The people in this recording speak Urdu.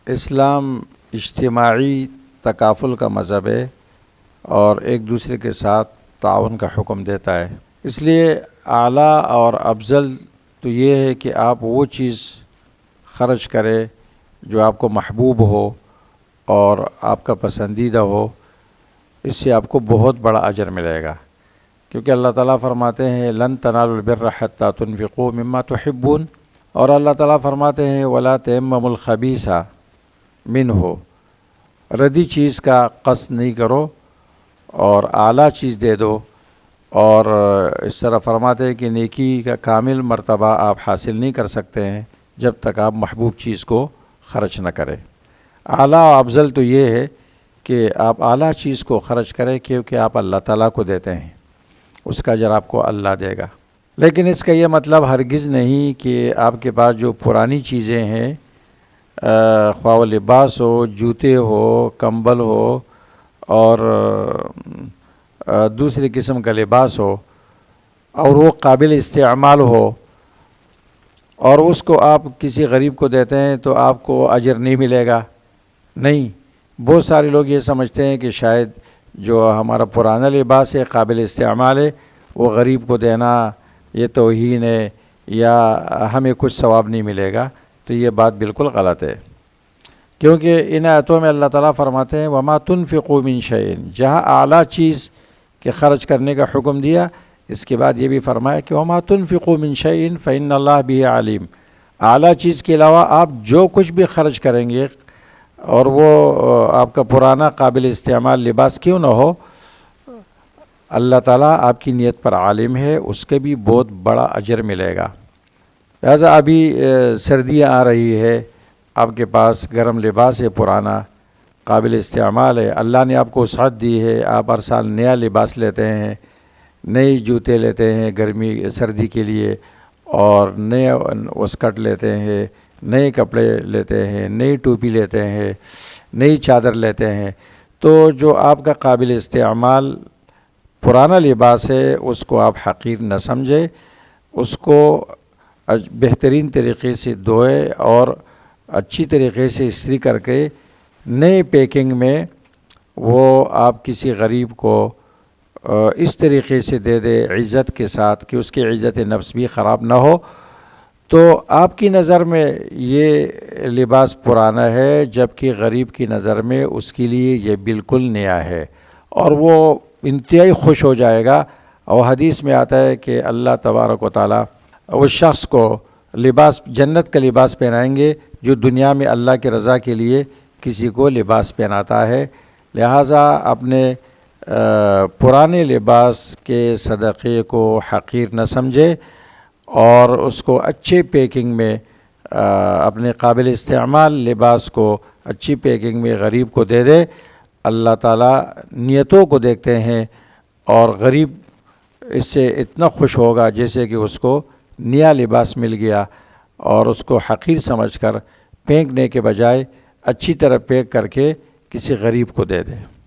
اسلام اجتماعی تکافل کا مذہب ہے اور ایک دوسرے کے ساتھ تعاون کا حکم دیتا ہے۔ اس لیے اعلیٰ اور افضل تو یہ ہے کہ آپ وہ چیز خرچ کرے جو آپ کو محبوب ہو اور آپ کا پسندیدہ ہو، اس سے آپ کو بہت بڑا اجر ملے گا، کیونکہ اللہ تعالیٰ فرماتے ہیں لن تنالوا البر حتى تنفقوا مما تحبون، اور اللہ تعالیٰ فرماتے ہیں ولا تیمموا الخبیث منہ، ردی چیز کا قصد نہیں کرو اور اعلیٰ چیز دے دو، اور اس طرح فرماتے ہیں کہ نیکی کا کامل مرتبہ آپ حاصل نہیں کر سکتے ہیں جب تک آپ محبوب چیز کو خرچ نہ کریں۔ اعلیٰ و افضل تو یہ ہے کہ آپ اعلیٰ چیز کو خرچ کریں، کیونکہ آپ اللہ تعالیٰ کو دیتے ہیں، اس کا اجر آپ کو اللہ دے گا۔ لیکن اس کا یہ مطلب ہرگز نہیں کہ آپ کے پاس جو پرانی چیزیں ہیں، خواہ وہ لباس ہو، جوتے ہو، کمبل ہو اور دوسری قسم کا لباس ہو، اور وہ قابل استعمال ہو اور اس کو آپ کسی غریب کو دیتے ہیں تو آپ کو اجر نہیں ملے گا۔ نہیں، بہت سارے لوگ یہ سمجھتے ہیں کہ شاید جو ہمارا پرانا لباس ہے، قابل استعمال ہے، وہ غریب کو دینا یہ توہین ہے یا ہمیں کچھ ثواب نہیں ملے گا، تو یہ بات بالکل غلط ہے، کیونکہ ان آیتوں میں اللہ تعالیٰ فرماتے ہیں وما تنفقوا من شیء، جہاں اعلیٰ چیز کے خرچ کرنے کا حکم دیا، اس کے بعد یہ بھی فرمایا کہ وما تنفقوا من شیء فإن اللہ بہ علیم، اعلیٰ چیز کے علاوہ آپ جو کچھ بھی خرچ کریں گے اور وہ آپ کا پرانا قابل استعمال لباس کیوں نہ ہو، اللہ تعالیٰ آپ کی نیت پر عالم ہے، اس کے بھی بہت بڑا اجر ملے گا۔ لہٰذا ابھی سردیاں آ رہی ہے، آپ کے پاس گرم لباس ہے، پرانا قابل استعمال ہے، اللہ نے آپ کو وسعت دی ہے، آپ ہر سال نیا لباس لیتے ہیں، نئے جوتے لیتے ہیں سردی کے لیے، اور نئے وسکٹ لیتے ہیں، نئے کپڑے لیتے ہیں، نئی ٹوپی لیتے ہیں، نئی چادر لیتے ہیں، تو جو آپ کا قابل استعمال پرانا لباس ہے اس کو آپ حقیر نہ سمجھے، اس کو بہترین طریقے سے دھوئے اور اچھی طریقے سے استری کر کے نئے پیکنگ میں وہ آپ کسی غریب کو اس طریقے سے دے دے عزت کے ساتھ کہ اس کی عزت نفس بھی خراب نہ ہو، تو آپ کی نظر میں یہ لباس پرانا ہے، جبکہ غریب کی نظر میں اس کے لیے یہ بالکل نیا ہے، اور وہ انتہائی خوش ہو جائے گا۔ اور حدیث میں آتا ہے کہ اللہ تبارک و تعالیٰ اس شخص کو لباس جنت کا لباس پہنائیں گے جو دنیا میں اللہ کی رضا کے لیے کسی کو لباس پہناتا ہے۔ لہٰذا اپنے پرانے لباس کے صدقے کو حقیر نہ سمجھے اور اس کو اچھے پیکنگ میں اپنے قابل استعمال لباس کو اچھی پیکنگ میں غریب کو دے دے۔ اللہ تعالیٰ نیتوں کو دیکھتے ہیں، اور غریب اس سے اتنا خوش ہوگا جیسے کہ اس کو نیا لباس مل گیا، اور اس کو حقیر سمجھ کر پھینکنے کے بجائے اچھی طرح پیک کر کے کسی غریب کو دے دے۔